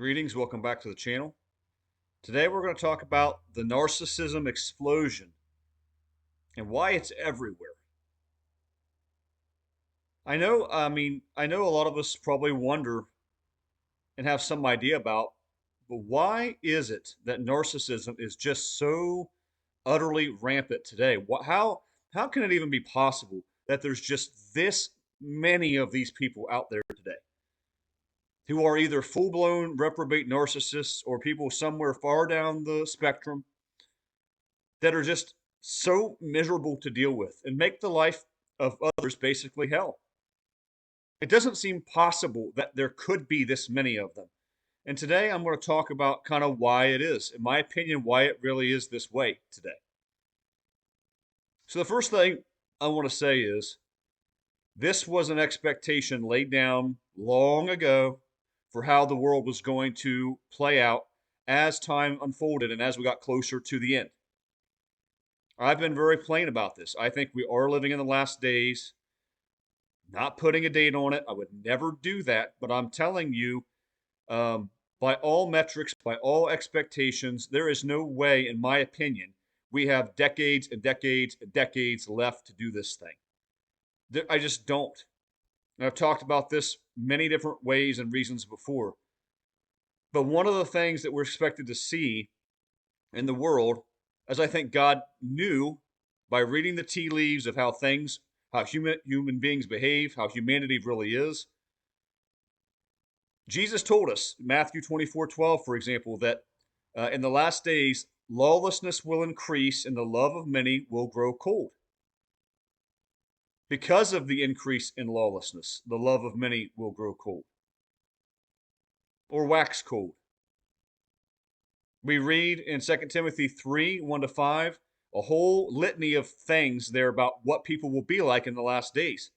Greetings, welcome back to the channel. Today we're going to talk about the narcissism explosion and why it's everywhere. I know a lot of us probably wonder and have some idea about, but why is it that narcissism is just so utterly rampant today? How can it even be possible that there's just this many of these people out there today, who are either full blown reprobate narcissists or people somewhere far down the spectrum that are just so miserable to deal with and make the life of others basically hell? It doesn't seem possible that there could be this many of them. And today I'm going to talk about kind of why it is, in my opinion, why it really is this way today. So, the first thing I want to say is this was an expectation laid down long ago for how the world was going to play out as time unfolded and as we got closer to the end. I've been very plain about this. I think we are living in the last days. Not putting a date on it. I would never do that. But I'm telling you, by all metrics, by all expectations, there is no way, in my opinion, we have decades and decades and decades left to do this thing. I just don't. And I've talked about this many different ways and reasons before. But one of the things that we're expected to see in the world, as I think God knew by reading the tea leaves of how human beings behave, how humanity really is. Jesus told us, Matthew 24:12, for example, that in the last days, lawlessness will increase and the love of many will grow cold. Because of the increase in lawlessness, the love of many will grow cold or wax cold. We read in 2 Timothy 3:1-5, a whole litany of things there about what people will be like in the last days.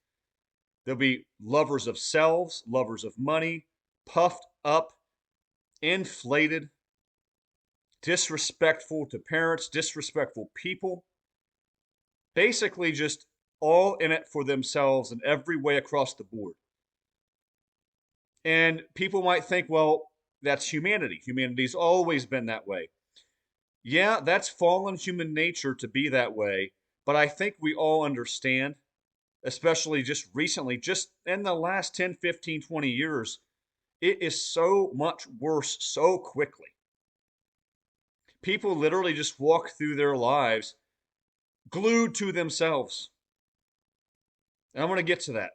They'll be lovers of selves, lovers of money, puffed up, inflated, disrespectful to parents, disrespectful people. Basically, just all in it for themselves in every way across the board. And people might think, well, that's humanity. Humanity's always been that way. Yeah, that's fallen human nature to be that way. But I think we all understand, especially just recently, just in the last 10, 15, 20 years, it is so much worse so quickly. People literally just walk through their lives glued to themselves. And I want to get to that.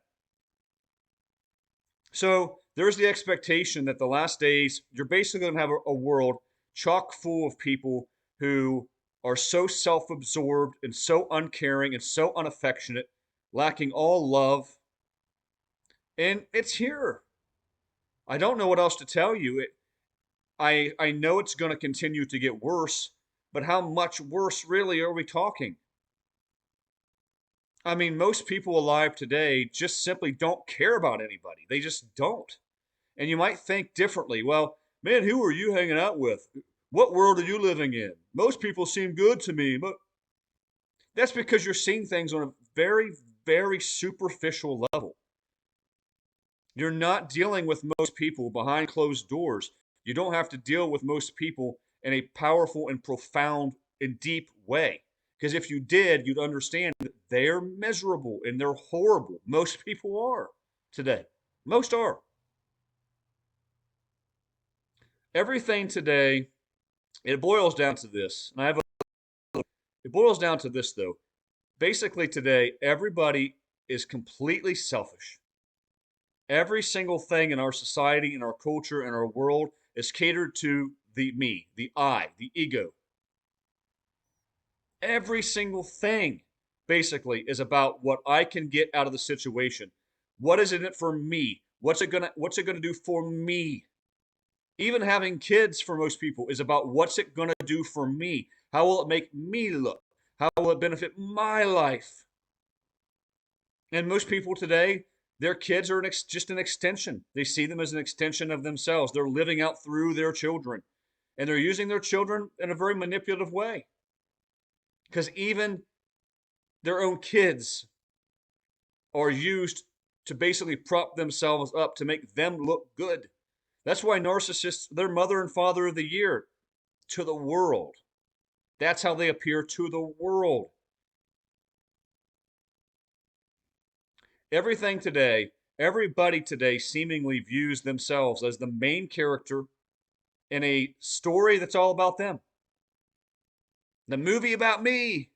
So there's the expectation that the last days, you're basically going to have a world chock full of people who are so self-absorbed and so uncaring and so unaffectionate, lacking all love. And it's here. I don't know what else to tell you. I know it's going to continue to get worse, but how much worse really are we talking? I mean, most people alive today just simply don't care about anybody. They just don't. And you might think differently. Well, man, who are you hanging out with? What world are you living in? Most people seem good to me. But that's because you're seeing things on a very, very superficial level. You're not dealing with most people behind closed doors. You don't have to deal with most people in a powerful and profound and deep way. Because if you did, you'd understand that they're miserable and they're horrible. Most people are today. Most are. Everything today, it boils down to this. And it boils down to this, though. Basically, today, everybody is completely selfish. Every single thing in our society, in our culture, in our world is catered to the me, the I, the ego. Every single thing basically is about what I can get out of the situation. What is in it for me? What's it gonna do for me? Even having kids for most people is about what's it gonna do for me? How will it make me look? How will it benefit my life? And most people today, their kids are just an extension. They see them as an extension of themselves. They're living out through their children. And they're using their children in a very manipulative way. Because even their own kids are used to basically prop themselves up to make them look good. That's why narcissists, they're mother and father of the year to the world. That's how they appear to the world. Everything today, everybody today seemingly views themselves as the main character in a story that's all about them. The movie about me.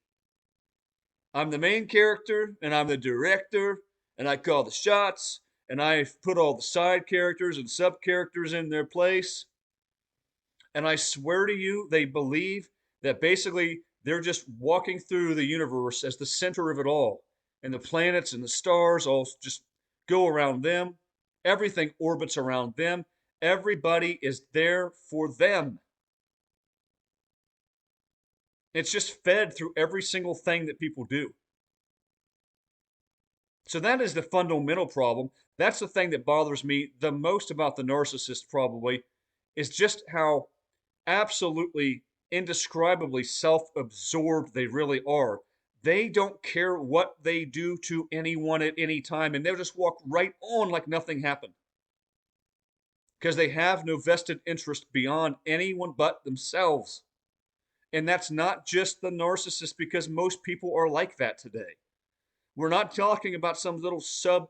I'm the main character and I'm the director and I call the shots and I put all the side characters and sub characters in their place. And I swear to you, they believe that basically they're just walking through the universe as the center of it all. And the planets and the stars all just go around them. Everything orbits around them. Everybody is there for them. It's just fed through every single thing that people do. So that is the fundamental problem. That's the thing that bothers me the most about the narcissist, probably, is just how absolutely indescribably self-absorbed they really are. They don't care what they do to anyone at any time, and they'll just walk right on like nothing happened because they have no vested interest beyond anyone but themselves. And that's not just the narcissist, because most people are like that today. We're not talking about some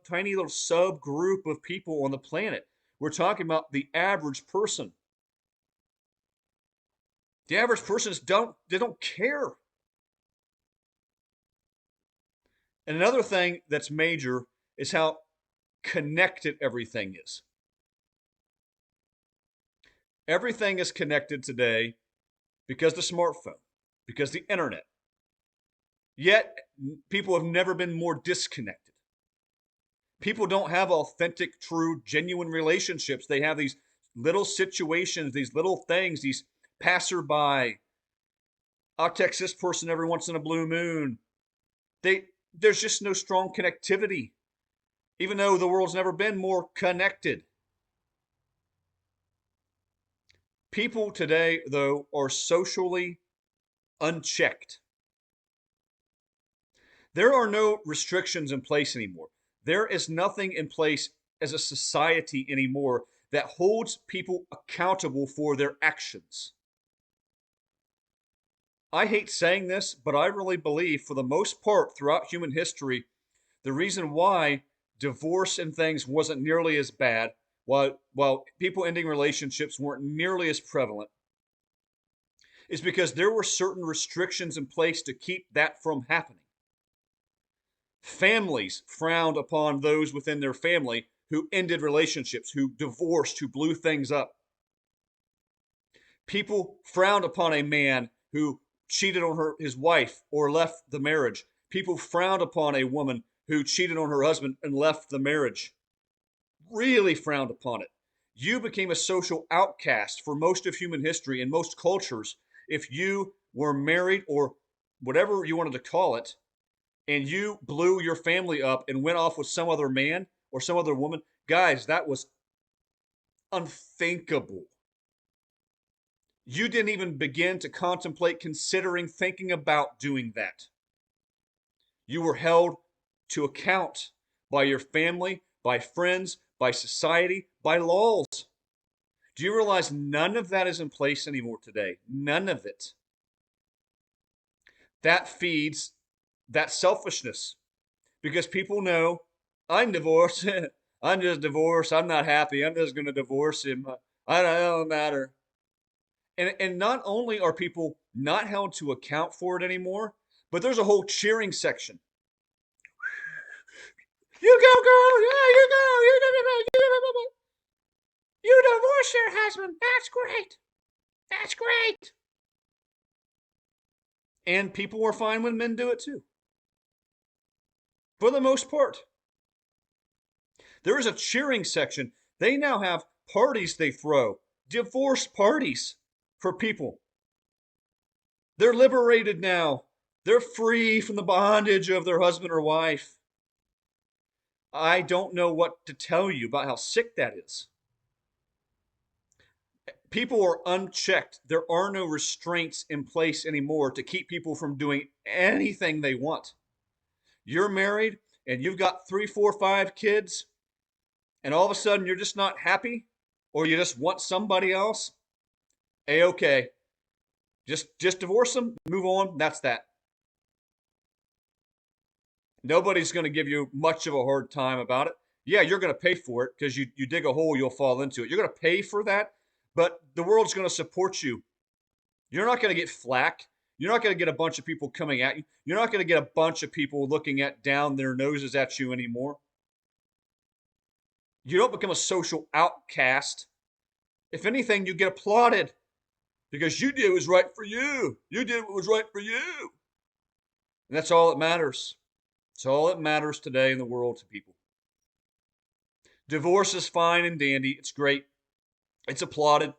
tiny little subgroup of people on the planet. We're talking about the average person. The average person they don't care. And another thing that's major is how connected everything is. Everything is connected today because the smartphone, because the internet. Yet people have never been more disconnected. People don't have authentic, true, genuine relationships. They have these little situations, these little things, these passerby. I'll text this person every once in a blue moon. There's just no strong connectivity, even though the world's never been more connected. People today, though, are socially unchecked. There are no restrictions in place anymore. There is nothing in place as a society anymore that holds people accountable for their actions. I hate saying this, but I really believe, for the most part, throughout human history, the reason why divorce and things wasn't nearly as bad, while people ending relationships weren't nearly as prevalent, is because there were certain restrictions in place to keep that from happening. Families frowned upon those within their family who ended relationships, who divorced, who blew things up. People frowned upon a man who cheated on his wife or left the marriage. People frowned upon a woman who cheated on her husband and left the marriage. Really frowned upon it. You became a social outcast for most of human history and most cultures if you were married, or whatever you wanted to call it, and you blew your family up and went off with some other man or some other woman. Guys, that was unthinkable. You didn't even begin to contemplate, considering, thinking about doing that. You were held to account by your family, by friends, by society, by laws. Do you realize none of that is in place anymore today? None of it. That feeds that selfishness, because people know, I'm divorced. I'm just divorced. I'm not happy. I'm just going to divorce him. I don't matter. And not only are people not held to account for it anymore, but there's a whole cheering section. You go, girl. Yeah, you go. You divorce your husband. That's great. That's great. And people are fine when men do it too, for the most part. There is a cheering section. They now have parties they throw, divorce parties for people. They're liberated now. They're free from the bondage of their husband or wife. I don't know what to tell you about how sick that is. People are unchecked. There are no restraints in place anymore to keep people from doing anything they want. You're married and you've got 3, 4, 5 kids, and all of a sudden you're just not happy. or you just want somebody else, A-okay. Just divorce them, move on. That's that. Nobody's going to give you much of a hard time about it. Yeah, you're going to pay for it because you dig a hole, you'll fall into it. You're going to pay for that, but the world's going to support you. You're not going to get flack. You're not going to get a bunch of people coming at you. You're not going to get a bunch of people looking at down their noses at you anymore. You don't become a social outcast. If anything, you get applauded because you did what was right for you. You did what was right for you. And that's all that matters. It's all that matters today in the world to people. Divorce is fine and dandy. It's great. It's applauded.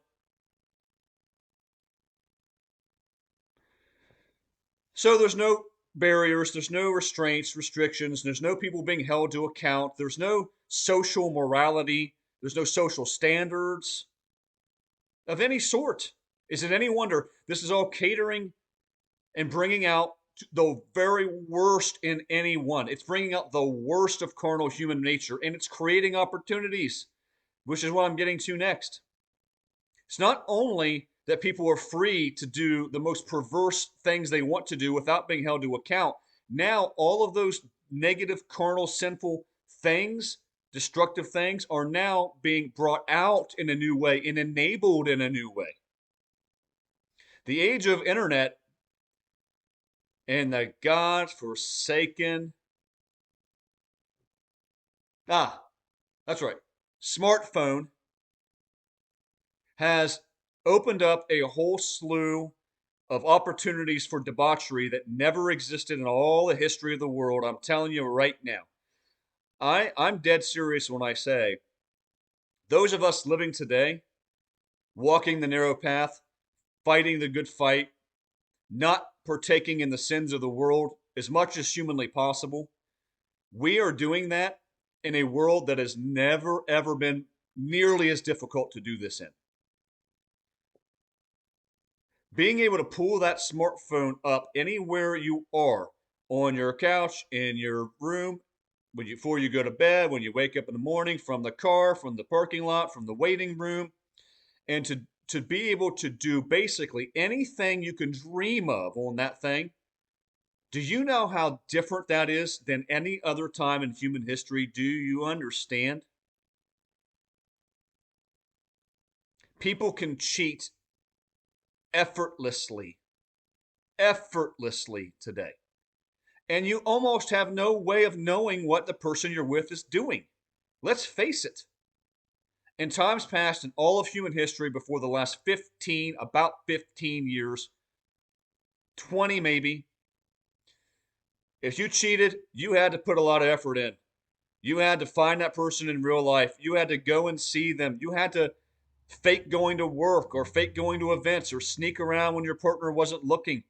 So there's no barriers, there's no restraints, restrictions, there's no people being held to account, there's no social morality, there's no social standards of any sort. Is it any wonder this is all catering and bringing out the very worst in anyone? It's bringing out the worst of carnal human nature, and it's creating opportunities, which is what I'm getting to next. It's not only that people are free to do the most perverse things they want to do without being held to account. Now, all of those negative, carnal, sinful things, destructive things, are now being brought out in a new way and enabled in a new way. The age of internet and the God-forsaken, that's right, smartphone has opened up a whole slew of opportunities for debauchery that never existed in all the history of the world. I'm telling you right now. I'm dead serious when I say those of us living today, walking the narrow path, fighting the good fight, not partaking in the sins of the world as much as humanly possible, we are doing that in a world that has never, ever been nearly as difficult to do this in. Being able to pull that smartphone up anywhere you are, on your couch, in your room, before you go to bed, when you wake up in the morning, from the car, from the parking lot, from the waiting room, and to be able to do basically anything you can dream of on that thing. Do you know how different that is than any other time in human history? Do you understand? People can cheat effortlessly today. And you almost have no way of knowing what the person you're with is doing. Let's face it. In times past, in all of human history, before the last about 15 years, 20 maybe, if you cheated, you had to put a lot of effort in. You had to find that person in real life. You had to go and see them. You had to fake going to work or fake going to events or sneak around when your partner wasn't looking.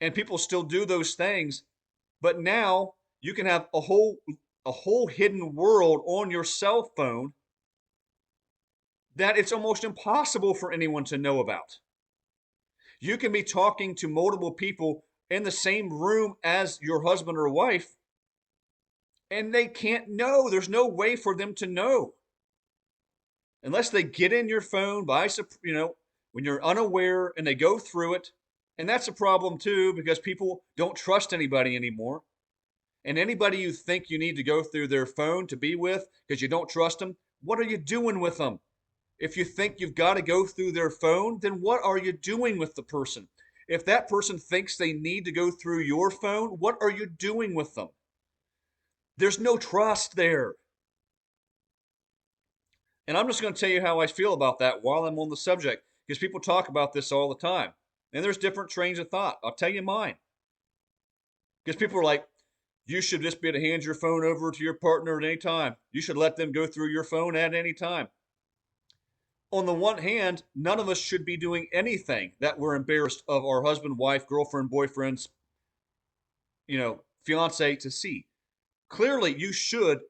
And people still do those things. But now you can have a whole hidden world on your cell phone that it's almost impossible for anyone to know about. You can be talking to multiple people in the same room as your husband or wife, and they can't know. There's no way for them to know. Unless they get in your phone when you're unaware and they go through it. And that's a problem too, because people don't trust anybody anymore. And anybody you think you need to go through their phone to be with because you don't trust them, what are you doing with them? If you think you've got to go through their phone, then what are you doing with the person? If that person thinks they need to go through your phone, what are you doing with them? There's no trust there. And I'm just going to tell you how I feel about that while I'm on the subject, because people talk about this all the time. And there's different trains of thought. I'll tell you mine. Because people are like, you should just be able to hand your phone over to your partner at any time. You should let them go through your phone at any time. On the one hand, none of us should be doing anything that we're embarrassed of our husband, wife, girlfriend, boyfriend's, fiance to see. Clearly, you should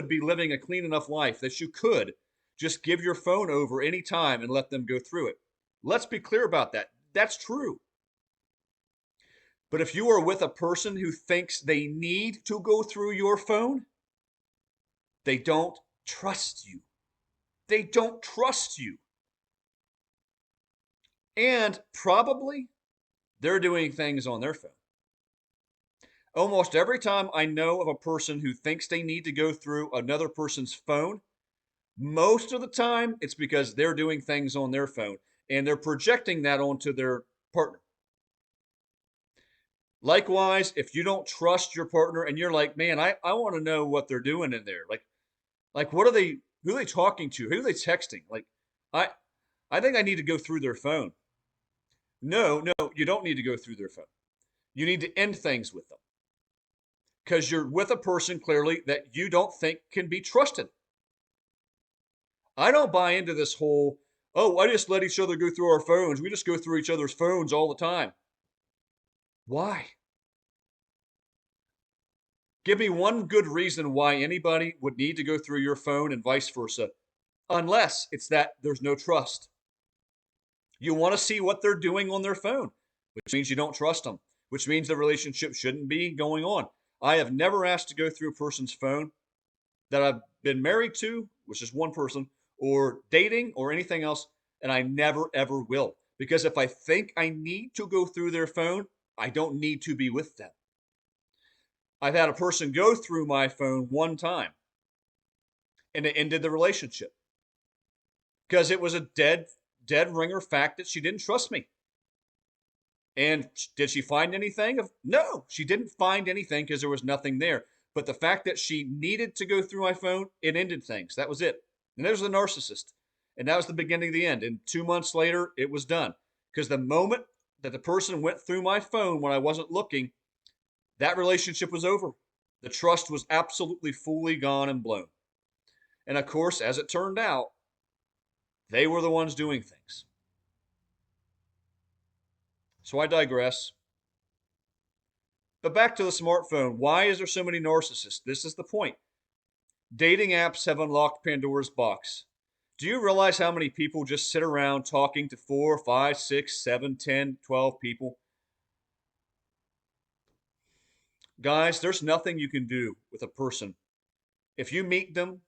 be living a clean enough life that you could just give your phone over any time and let them go through it. Let's be clear about that. That's true. But if you are with a person who thinks they need to go through your phone, they don't trust you. They don't trust you. And probably they're doing things on their phone. Almost every time I know of a person who thinks they need to go through another person's phone, most of the time it's because they're doing things on their phone and they're projecting that onto their partner. Likewise, if you don't trust your partner and you're like, man, I want to know what they're doing in there. Like what are they, who are they talking to? Who are they texting? Like, I, I think I need to go through their phone. No, no, you don't need to go through their phone. You need to end things with them because you're with a person clearly that you don't think can be trusted. I don't buy into this whole, oh, I just let each other go through our phones. We just go through each other's phones all the time. Why? Give me one good reason why anybody would need to go through your phone and vice versa, unless it's that there's no trust. You want to see what they're doing on their phone, which means you don't trust them, which means the relationship shouldn't be going on. I have never asked to go through a person's phone that I've been married to, which is one person, or dating or anything else, and I never ever will. Because if I think I need to go through their phone, I don't need to be with them. I've had a person go through my phone one time and it ended the relationship because it was a dead ringer fact that she didn't trust me. And did she find anything? No, she didn't find anything because there was nothing there. But the fact that she needed to go through my phone, it ended things. That was it. And there's the narcissist. And that was the beginning of the end. And 2 months later, it was done. Because the moment that the person went through my phone when I wasn't looking, that relationship was over. The trust was absolutely fully gone and blown. And of course, as it turned out, they were the ones doing things. So I digress. But back to the smartphone. Why is there so many narcissists? This is the point. Dating apps have unlocked Pandora's box. Do you realize how many people just sit around talking to 4, 5, 6, 7, 10, 12 people? Guys, there's nothing you can do with a person. If you meet them,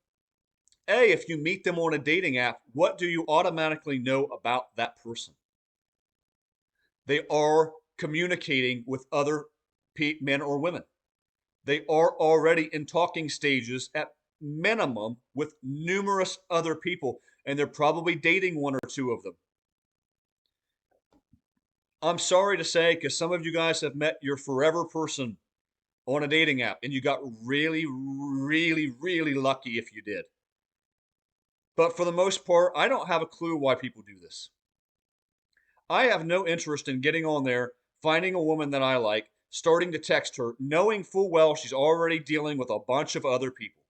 if you meet them on a dating app, what do you automatically know about that person? They are communicating with other men or women. They are already in talking stages at minimum with numerous other people, and they're probably dating one or two of them. I'm sorry to say, because some of you guys have met your forever person on a dating app, and you got really, really, really lucky if you did. But for the most part, I don't have a clue why people do this. I have no interest in getting on there, finding a woman that I like, starting to text her, knowing full well she's already dealing with a bunch of other people.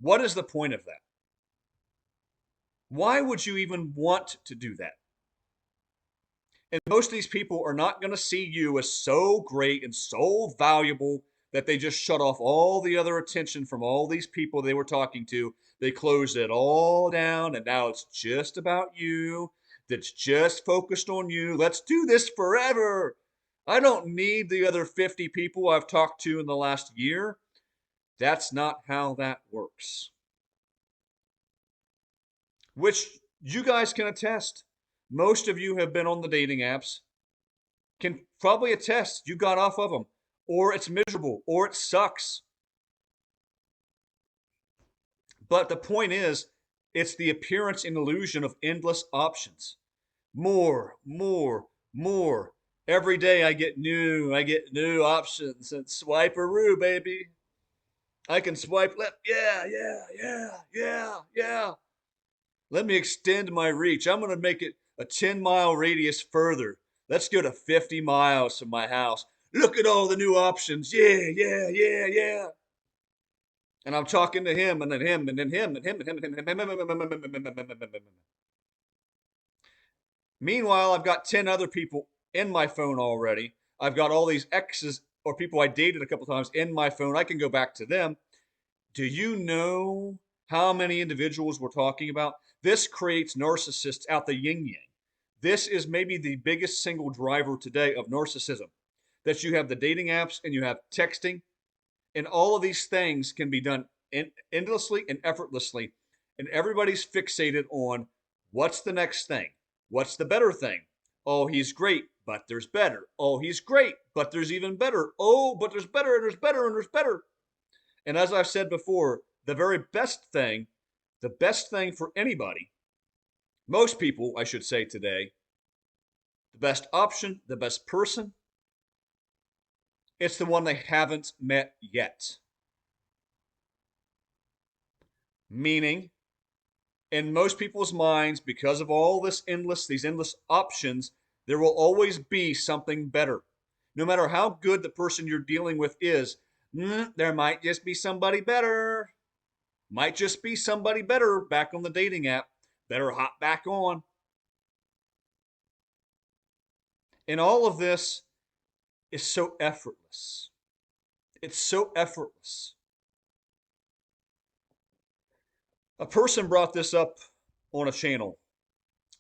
What is the point of that? Why would you even want to do that? And most of these people are not going to see you as so great and so valuable that they just shut off all the other attention from all these people they were talking to. They closed it all down, and now it's just about you. That's just focused on you. Let's do this forever. I don't need the other 50 people I've talked to in the last year. That's not how that works. Which you guys can attest. Most of you have been on the dating apps, can probably attest you got off of them, or it's miserable, or it sucks. But the point is, it's the appearance and illusion of endless options. More, more, more. Every day I get new options and swiperoo, baby. I can swipe left. Yeah, yeah, yeah, yeah, yeah. Let me extend my reach. I'm going to make it a 10-mile radius further. Let's go to 50 miles from my house. Look at all the new options. Yeah, yeah, yeah, yeah. And I'm talking to him and then him and then him and him and him and him and him. Meanwhile, I've got 10 other people in my phone already. I've got all these exes or people I dated a couple times in my phone. I can go back to them. Do you know how many individuals we're talking about? This creates narcissists out the yin yang. This is maybe the biggest single driver today of narcissism. That you have the dating apps and you have texting, and all of these things can be done endlessly and effortlessly. And everybody's fixated on what's the next thing? What's the better thing? Oh, he's great, but there's better. Oh, he's great, but there's even better. Oh, but there's better and there's better and there's better. And as I've said before, the best thing for anybody, most people, I should say today, the best option, the best person, it's the one they haven't met yet. Meaning, in most people's minds, because of all these endless options, there will always be something better. No matter how good the person you're dealing with is, there might just be somebody better. Might just be somebody better back on the dating app. Better hop back on. And all of this is so effortless. It's so effortless. A person brought this up on a channel.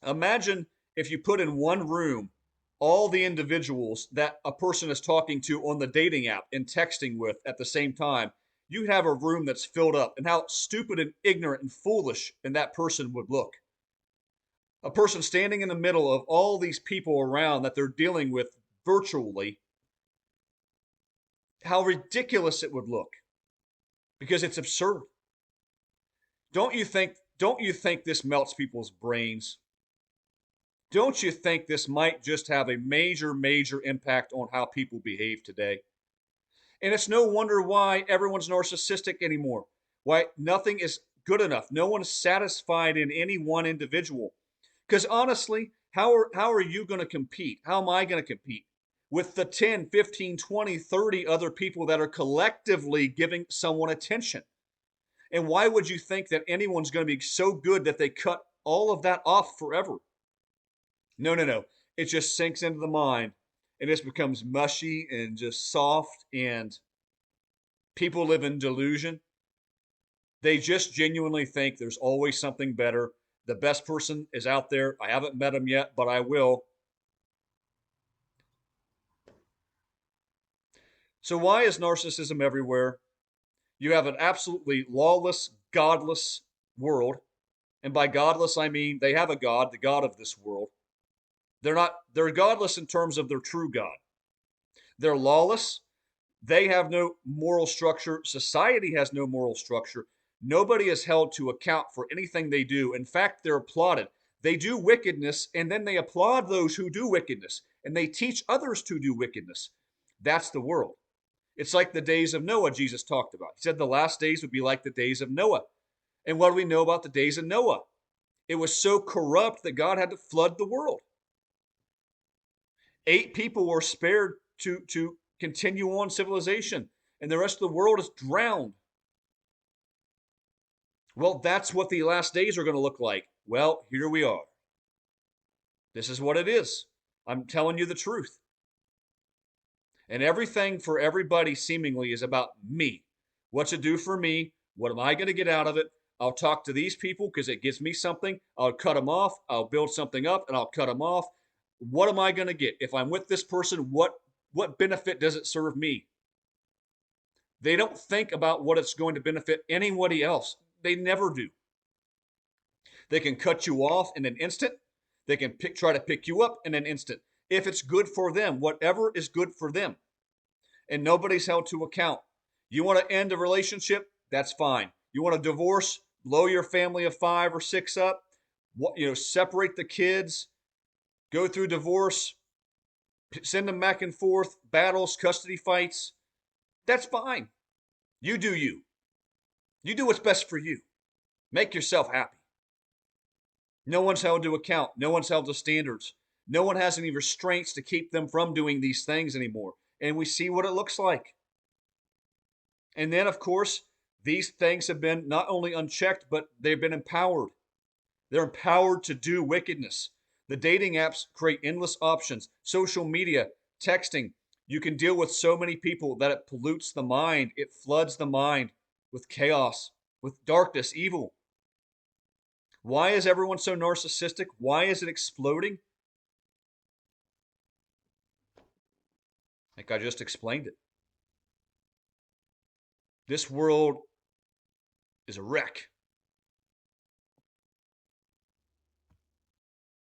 Imagine if you put in one room all the individuals that a person is talking to on the dating app and texting with at the same time. You'd have a room that's filled up, and how stupid and ignorant and foolish and that person would look. A person standing in the middle of all these people around that they're dealing with virtually, how ridiculous it would look, because it's absurd. Don't you think this melts people's brains? Don't you think this might just have a major impact on how people behave today? And it's no wonder why everyone's narcissistic anymore. Why nothing is good enough. No one is satisfied in any one individual. Because honestly, how are you going to compete? How am I going to compete with the 10, 15, 20, 30 other people that are collectively giving someone attention? And why would you think that anyone's going to be so good that they cut all of that off forever? No, no, no. It just sinks into the mind and just becomes mushy and just soft, and people live in delusion. They just genuinely think there's always something better. The best person is out there. I haven't met him yet, but I will. So, why is narcissism everywhere? You have an absolutely lawless, godless world. And by godless, I mean they have a God, the God of this world. They're godless in terms of their true God. They're lawless. They have no moral structure. Society has no moral structure. Nobody is held to account for anything they do. In fact, they're applauded. They do wickedness, and then they applaud those who do wickedness, and they teach others to do wickedness. That's the world. It's like the days of Noah Jesus talked about. He said the last days would be like the days of Noah. And what do we know about the days of Noah? It was so corrupt that God had to flood the world. 8 people were spared to continue on civilization, and the rest of the world is drowned. Well, that's what the last days are going to look like. Well, here we are. This is what it is. I'm telling you the truth. And everything for everybody seemingly is about me. What's it do for me? What am I going to get out of it? I'll talk to these people because it gives me something. I'll cut them off. I'll build something up and I'll cut them off. What am I going to get? If I'm with this person, what benefit does it serve me? They don't think about what it's going to benefit anybody else. They never do. They can cut you off in an instant. They can try to pick you up in an instant. If it's good for them, whatever is good for them. And nobody's held to account. You want to end a relationship? That's fine. You want to divorce? Blow your family of 5 or 6 up? Separate the kids? Go through divorce? Send them back and forth? Battles, custody fights? That's fine. You do you. You do what's best for you. Make yourself happy. No one's held to account. No one's held to standards. No one has any restraints to keep them from doing these things anymore. And we see what it looks like. And then, of course, these things have been not only unchecked, but they've been empowered. They're empowered to do wickedness. The dating apps create endless options. Social media, texting. You can deal with so many people that it pollutes the mind. It floods the mind with chaos, with darkness, evil. Why is everyone so narcissistic? Why is it exploding? Like I just explained it. This world is a wreck.